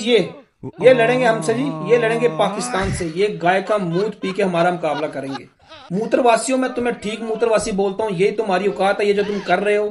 ये लड़ेंगे हमसे जी, ये लड़ेंगे पाकिस्तान से। ये गाय का मूत पी के हमारा मुकाबला करेंगे। मूत्रवासियों में तुम्हें ठीक मूत्रवासी बोलता हूँ, यही तुम्हारी औकात है। ये जो तुम कर रहे हो,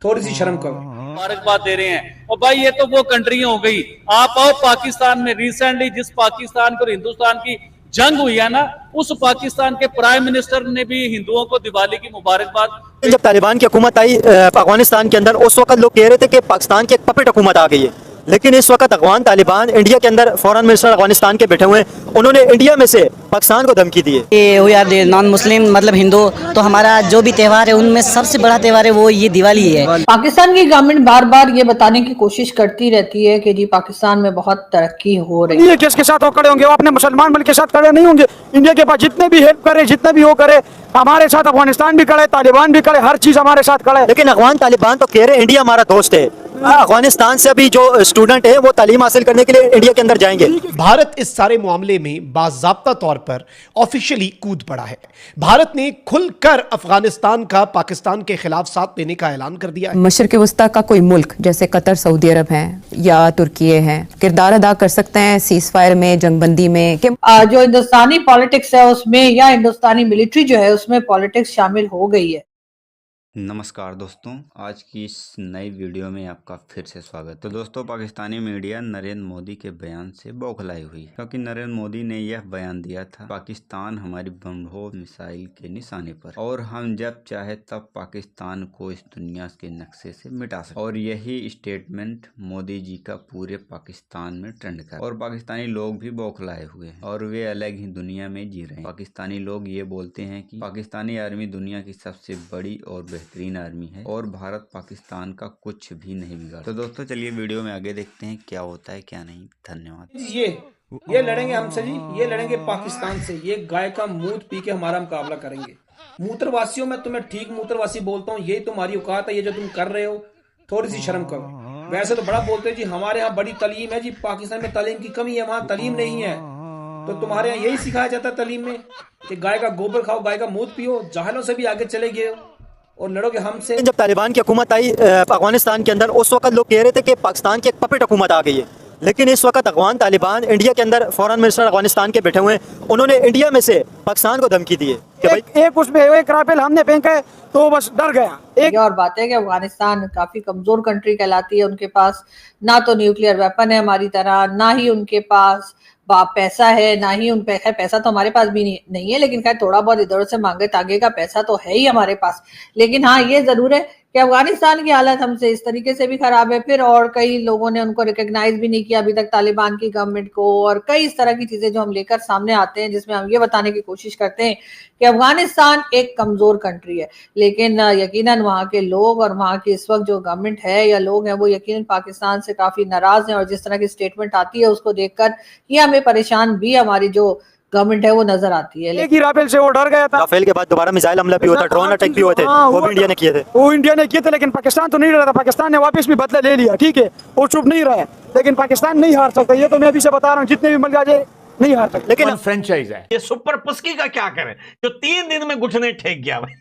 थोड़ी सी शर्म करो। मुबारकबाद दे रहे हैं। और भाई ये तो वो कंट्री हो गई। आप आओ पाकिस्तान में, रिसेंटली जिस पाकिस्तान को हिंदुस्तान की जंग हुई है ना, उस पाकिस्तान के प्राइम मिनिस्टर ने भी हिंदुओं को दिवाली की मुबारकबाद। जब तालिबान की हुकूमत आई अफगानिस्तान के अंदर, उस वक्त लोग कह रहे थे कि पाकिस्तान की एक पपेट हुकूमत आ गई है। लेकिन इस वक्त अफगान तालिबान इंडिया के अंदर फॉरेन मिनिस्टर अफगानिस्तान के बैठे हुए हैं। उन्होंने इंडिया में से पाकिस्तान को धमकी दी है। वी आर नॉन मुस्लिम, मतलब हिंदू, तो हमारा जो भी त्यौहार है उनमें सबसे बड़ा त्यौहार है वो ये दिवाली है। पाकिस्तान की गवर्नमेंट बार बार ये बताने की कोशिश करती रहती है कि जी पाकिस्तान में बहुत तरक्की हो रही है। ये किसके साथ वो खड़े होंगे? वो अपने मुसलमान मुल्क के साथ खड़े नहीं होंगे। इंडिया के पास जितने भी हेल्प करे, जितने भी वो करे, हमारे साथ अफगानिस्तान भी खड़े, तालिबान भी खड़े, हर चीज हमारे साथ खड़े। लेकिन अफगान तालिबान तो कह रहे हैं इंडिया हमारा दोस्त है। अफगानिस्तान से अभी जो स्टूडेंट है वो तालीम हासिल करने के लिए इंडिया के अंदर जाएंगे। भारत इस सारे मामले में बाज़ाब्ता तौर पर ऑफिशियली कूद पड़ा है। भारत ने खुलकर अफगानिस्तान का पाकिस्तान के खिलाफ साथ देने का ऐलान कर दिया है। मशरिक़ वस्ता का कोई मुल्क जैसे कतर, सऊदी अरब है या तुर्की है, किरदार अदा कर सकते हैं सीज फायर में, जंगबंदी में? कि जो हिंदुस्तानी पॉलिटिक्स है उसमें या हिंदुस्तानी मिलिट्री जो है उसमें पॉलिटिक्स शामिल हो गई है। नमस्कार दोस्तों, आज की इस नई वीडियो में आपका फिर से स्वागत। तो दोस्तों, पाकिस्तानी मीडिया नरेंद्र मोदी के बयान से बौखलाई हुई, क्योंकि नरेंद्र मोदी ने यह बयान दिया था पाकिस्तान हमारी बमबोर मिसाइल के निशाने पर, और हम जब चाहे तब पाकिस्तान को इस दुनिया के नक्शे से मिटा सकते। और यही स्टेटमेंट मोदी जी का पूरे पाकिस्तान में ट्रेंड कर, और पाकिस्तानी लोग भी बौखलाए हुए हैं और वे अलग ही दुनिया में जी रहे हैं। पाकिस्तानी लोग ये बोलते हैं कि पाकिस्तानी आर्मी दुनिया की सबसे बड़ी और बेहतरीन आर्मी है और भारत पाकिस्तान का कुछ भी नहीं बिगाड़। तो दोस्तों चलिए वीडियो में आगे देखते हैं क्या होता है क्या नहीं। धन्यवाद। ये लड़ेंगे हमसे जी, ये लड़ेंगे पाकिस्तान से। ये गाय का मूत पी के हमारा मुकाबला करेंगे। मूत्रवासियों में तुम्हें ठीक मूत्रवासी बोलता हूँ, यही तुम्हारी औकात है। ये जो तुम कर रहे हो, थोड़ी सी शर्म करो। वैसे तो बड़ा बोलते हैं जी हमारे यहाँ बड़ी तालीम है जी, पाकिस्तान में तालीम की कमी है, वहाँ तालीम नहीं है। तो तुम्हारे यहाँ यही सिखाया जाता है तालीम में कि गाय का गोबर खाओ, गाय का मूत पियो। जाहिलों से भी आगे चले गए और लड़ोगे हमसे। जब तालिबान की हुकूमत आई अफगानिस्तान के अंदर, उस वक्त लोग कह रहे थे कि पाकिस्तान की एक पपेट हुकूमत आ गई है। लेकिन इस वक्त अफगान तालिबान इंडिया के अंदर फॉरेन मिनिस्टर अफगानिस्तान के बैठे हुए हैं। उन्होंने इंडिया में से पाकिस्तान को धमकी दी है कि भाई एक उसमें एक राफेल हमने फेंका तो बस डर गया। एक और बात है कि अफगानिस्तान काफी कमजोर कंट्री कहलाती है। उनके पास ना तो न्यूक्लियर वेपन है हमारी तरह, ना ही उनके पास पैसा है, ना ही उन खैर पैसा तो हमारे पास भी नहीं है, लेकिन खैर थोड़ा बहुत इधर से मांगे तांगे का पैसा तो है ही हमारे पास। लेकिन हाँ ये जरूर है कि अफगानिस्तान की हालत हमसे इस तरीके से भी खराब है। फिर और कई लोगों ने उनको रिकॉग्नाइज भी नहीं किया अभी तक, तालिबान की गवर्नमेंट को, और कई इस तरह की चीजें जो हम लेकर सामने आते हैं जिसमें हम ये बताने की कोशिश करते हैं कि अफगानिस्तान एक कमजोर कंट्री है। लेकिन यकीनन वहाँ के लोग और वहाँ की इस वक्त जो गवर्नमेंट है या लोग हैं वो यकीनन पाकिस्तान से काफी नाराज हैं। और जिस तरह की स्टेटमेंट आती है उसको देखकर ये हमें परेशान भी हमारी जो गवर्नमेंट है वो नजर आती है। एक ही राफेल से वो डर गया था। राफेल के बाद दोबारा मिसाइल हमला भी हुआ था, ड्रोन अटैक भी हुए थे, वो भी इंडिया ने किए थे। वो इंडिया ने किए थे, लेकिन पाकिस्तान तो नहीं रहा था। पाकिस्तान ने वापस भी बदला ले लिया, ठीक है, वो चुप नहीं रहा है। लेकिन पाकिस्तान नहीं हार सकता, ये तो मैं अभी से बता रहा हूँ। जितने भी मल जाए नहीं हार सकते। लेकिन फ्रेंचाइज है ये सुपर पुस्की का क्या करें जो 3 दिन में घुटने टेक गया भाई।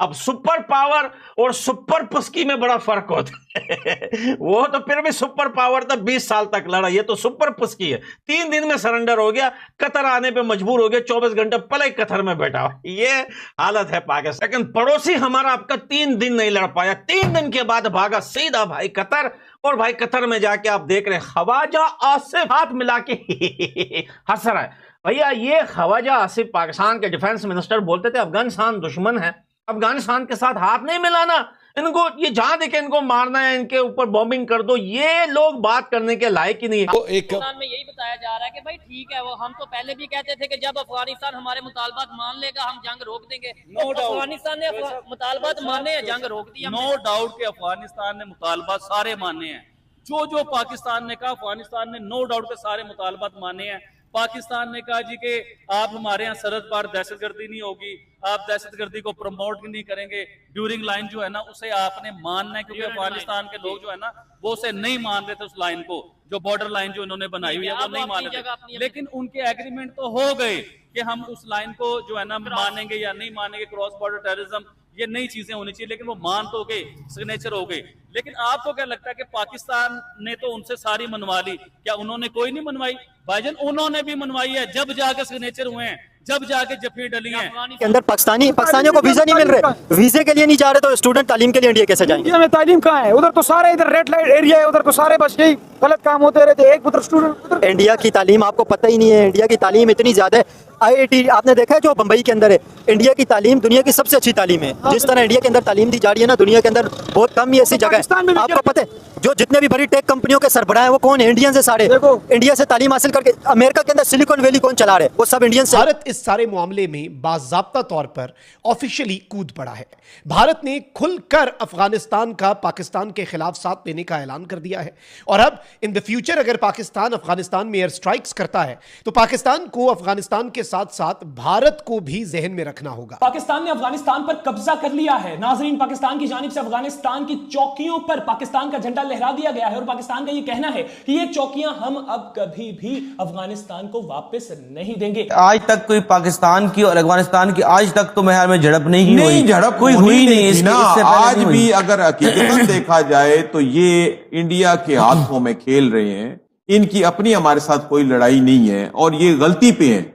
अब सुपर पावर और सुपर पुस्की में बड़ा फर्क होता है। वो तो फिर भी सुपर पावर था, 20 साल तक लड़ा, ये तो सुपर पुस्की है। 3 दिन में सरेंडर हो गया, कतर आने पे मजबूर हो गया, 24 घंटे पहले कतर में बैठा हुआ। ये हालत है पाकिस्तान। लेकिन पड़ोसी हमारा आपका 3 दिन नहीं लड़ पाया, 3 दिन के बाद भागा सीधा भाई कतर। और भाई कतर में जाके आप देख रहे हैं ख्वाजा आसिफ हाथ मिला के हंस रहा है। भैया ये ख्वाजा आसिफ पाकिस्तान के डिफेंस मिनिस्टर बोलते थे अफगानिस्तान दुश्मन है, अफगानिस्तान के साथ हाथ नहीं मिलाना, इनको ये जहां देखे इनको मारना है, इनके ऊपर बॉम्बिंग कर दो। ये लोग बात करने के लायक ही नहीं है। तो एक में यही बताया जा रहा है कि भाई ठीक है, वो हम तो पहले भी कहते थे कि जब अफगानिस्तान हमारे मुतालबात मान लेगा हम जंग रोक देंगे। अफगानिस्तान ने मुतालबात माने हैं, जंग रोक दिया। नो डाउट कि अफगानिस्तान ने मुतालबात सारे माने हैं। जो पाकिस्तान ने कहा अफगानिस्तान ने नो डाउट के सारे मुतालबात माने हैं। पाकिस्तान ने कहा जी कि आप हमारे यहाँ सरहद पार दहशतगर्दी नहीं होगी, आप दहशतगर्दी को प्रमोट नहीं करेंगे, ड्यूरिंग लाइन जो है ना उसे आपने मानना है, क्योंकि अफगानिस्तान के लोग जो है ना वो उसे नहीं मान रहे थे। उस लाइन को, जो बॉर्डर लाइन जो इन्होंने बनाई हुई है वो नहीं मान रहे थे। लेकिन उनके एग्रीमेंट तो हो गए कि हम उस लाइन को जो है ना मानेंगे या नहीं मानेंगे, क्रॉस बॉर्डर टेररिज्म ये नई चीजें होनी चाहिए, लेकिन वो मान तो गए, सिग्नेचर हो गए। लेकिन आपको क्या लगता है कि पाकिस्तान ने तो उनसे सारी मनवा ली, क्या उन्होंने कोई नहीं मनवाई? भाईजान उन्होंने भी मनवाई है, जब जाके सिग्नेचर हुए हैं, जब जाके जफी डली है। के अंदर पाकिस्तानियों को वीजा नहीं मिल रहे, वीजे के लिए नहीं जा रहे, तो स्टूडेंट तालीम के लिए इंडिया कैसे जाएंगे? इंडिया में तालीम कहाँ है? उधर तो सारे इधर रेड लाइट एरिया है, उधर तो सारे बस यही गलत काम होते रहते। एक उधर स्टूडेंट, इंडिया की तालीम आपको पता ही नहीं है। इंडिया की तालीम इतनी ज्यादा है, IIT आपने देखा है जो बंबई के अंदर है। इंडिया की तालीम दुनिया की सबसे अच्छी तालीम है। जिस तरह इंडिया के अंदर तालीम दी जा रही है ना, दुनिया के अंदर बहुत कम ही ऐसी जगह है। आपको पता है जो जितने भी बड़ी टेक कंपनियों के सरबराह हैं वो कौन है? इंडियन से सारे। इंडिया से तालीम हासिल करके अमेरिका के अंदर सिलिकॉन वैली कौन चला रहे? वो सब इंडियन से। भारत इस सारे मामले में बाज़ाब्ता तौर पर ऑफिशियली कूद पड़ा है। भारत ने खुलकर अफगानिस्तान का पाकिस्तान के खिलाफ साथ देने का ऐलान कर दिया है। और अब इन द फ्यूचर अगर पाकिस्तान अफगानिस्तान में एयर स्ट्राइक्स करता है तो पाकिस्तान को अफगानिस्तान के साथ साथ भारत को भी जहन में रखना होगा। पाकिस्तान ने अफगानिस्तान पर कब्जा कर लिया है। नाजरीन, पाकिस्तान की जानिब से अफगानिस्तान की चौकियों पर पाकिस्तान का झंडा लहरा दिया गया है और पाकिस्तान का यह कहना है कि ये चौकियां हम अब कभी भी अफगानिस्तान को वापस नहीं देंगे। आज तक कोई पाकिस्तान की और अफगानिस्तान की आज तक तो मेहर में झड़प नहीं हुई, झड़प कोई हुई नहीं ना। आज भी अगर हकीकतन देखा जाए तो ये इंडिया के हाथों में खेल रहे हैं। इनकी अपनी हमारे साथ कोई लड़ाई नहीं है और ये गलती पे हैं।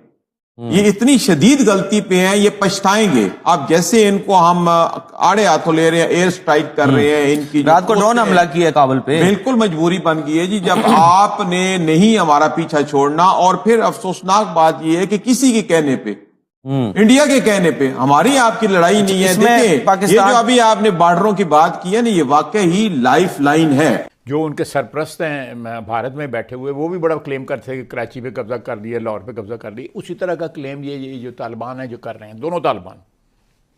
ये इतनी शदीद गलती पे हैं, ये पछताएंगे। अब जैसे इनको हम आड़े हाथों ले रहे हैं, एयर स्ट्राइक कर रहे हैं, इनकी रात को ड्रोन हमला किया काबुल पे, बिल्कुल मजबूरी बन गई है जी। जब आपने नहीं हमारा पीछा छोड़ना, और फिर अफसोसनाक बात यह है कि किसी के कहने पे, इंडिया के कहने पे हमारी आपकी लड़ाई नहीं है। देखिए ये जो अभी आपने बॉर्डरों की बात की है ना, ये वाकई ही लाइफ लाइन है। जो उनके सरप्रस्त हैं भारत में बैठे हुए, वो भी बड़ा क्लेम करते हैं कि कराची पे कब्जा कर दिया, लाहौर पे कब्जा कर दिया। उसी तरह का क्लेम ये जो तालिबान है जो कर रहे हैं, दोनों तालिबान,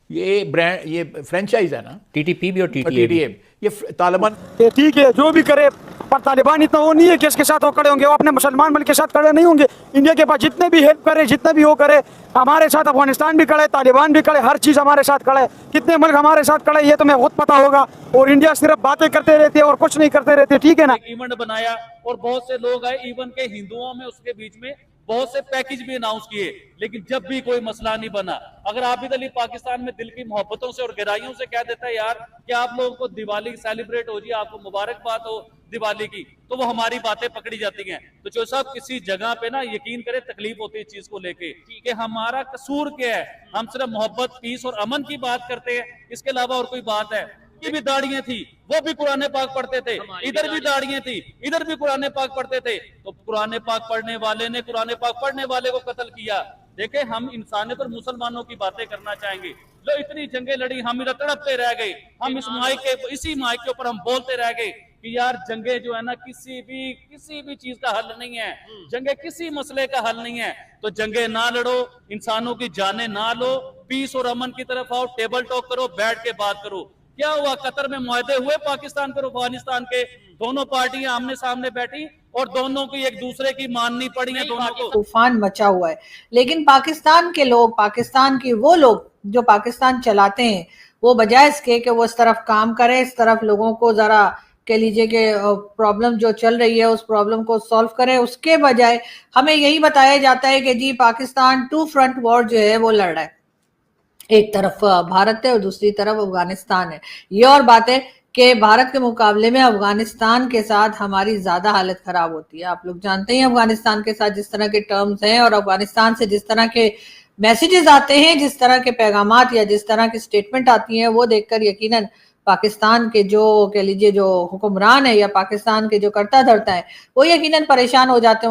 ये ब्रांड, ये फ्रेंचाइज है ना, TTP भी और TTA, ये तालिबान। ठीक है जो भी करे, पर तालिबान इतना वो नहीं है कि इसके साथ वो खड़े होंगे। वो अपने मुसलमान मुल्क के साथ खड़े नहीं होंगे। इंडिया के पास जितने भी हेल्प करे, जितना भी वो करे, हमारे साथ अफगानिस्तान भी खड़े, तालिबान भी खड़े, हर चीज हमारे साथ खड़े। कितने मुल्क हमारे साथ खड़े ये तुम्हें खुद पता होगा। और इंडिया सिर्फ बातें करते रहती है और कुछ नहीं करते रहते, ठीक है ना। इवेंट बनाया और बहुत से लोग आए, इवन के हिंदुओं में उसके बीच में बहुत से पैकेज भी अनाउंस किए, लेकिन जब भी कोई मसला नहीं बना। अगर आबिद अली पाकिस्तान में दिल की मोहब्बतों से और गहराइयों से कह देता है यार कि आप लोगों को दिवाली सेलिब्रेट हो जी, आपको मुबारकबाद हो दिवाली की, तो वो हमारी बातें पकड़ी जाती हैं। तो जो साहब किसी जगह पे ना यकीन करे तकलीफ होती है इस चीज को लेके कि हमारा कसूर क्या है। हम सिर्फ मोहब्बत, पीस और अमन की बात करते हैं, इसके अलावा और कोई बात है? की भी दाढ़ियां थी, वो भी कुरान पाक पढ़ते थे, इधर भी दाढ़ियां थी, इधर भी कुरान पाक पढ़ते थे। तो कुरान पाक पढ़ने वाले ने कुरान पाक पढ़ने वाले को कत्ल किया। देखे, हम इंसानियत और मुसलमानों की बातें करना चाहेंगे। लो इतनी जंगें लड़ी, हम इधर तड़पते रह गए। हम इसी माइक के ऊपर हम बोलते रह गए कि यार जंगे जो है ना किसी भी चीज का हल नहीं है, जंगे किसी मसले का हल नहीं है। तो जंगे ना लड़ो, इंसानों की जाने ना लो, पीस और अमन की तरफ आओ, टेबल टॉक करो, बैठ के बात करो। क्या हुआ? कतर में मुआहदे हुए पाकिस्तान और अफगानिस्तान के, दोनों पार्टियां आमने सामने बैठी और दोनों को एक दूसरे की माननी पड़ी है। दोनों को तूफान मचा हुआ है। लेकिन पाकिस्तान के लोग, पाकिस्तान के वो लोग जो पाकिस्तान चलाते हैं, वो बजाय इसके कि वो इस तरफ काम करें, इस तरफ लोगों को जरा कह लीजिए कि प्रॉब्लम जो चल रही है उस प्रॉब्लम को सॉल्व करें, उसके बजाय हमें यही बताया जाता है कि जी पाकिस्तान 2 फ्रंट वॉर जो है वो लड़ रहा है। एक तरफ भारत है और दूसरी तरफ अफगानिस्तान है। ये और बात है कि भारत के मुकाबले में अफगानिस्तान के साथ हमारी ज्यादा हालत खराब होती है। आप लोग जानते हैं अफगानिस्तान के साथ जिस तरह के टर्म्स हैं और अफगानिस्तान से जिस तरह के मैसेजेस आते हैं, जिस तरह के पैगामात या जिस तरह की स्टेटमेंट आती हैं, वो देखकर यकीनन पाकिस्तान के जो कह लीजिए जो हुक्मरान है या पाकिस्तान के जो कर्ता धर्ता है वो यकीनन परेशान हो जाते हैं।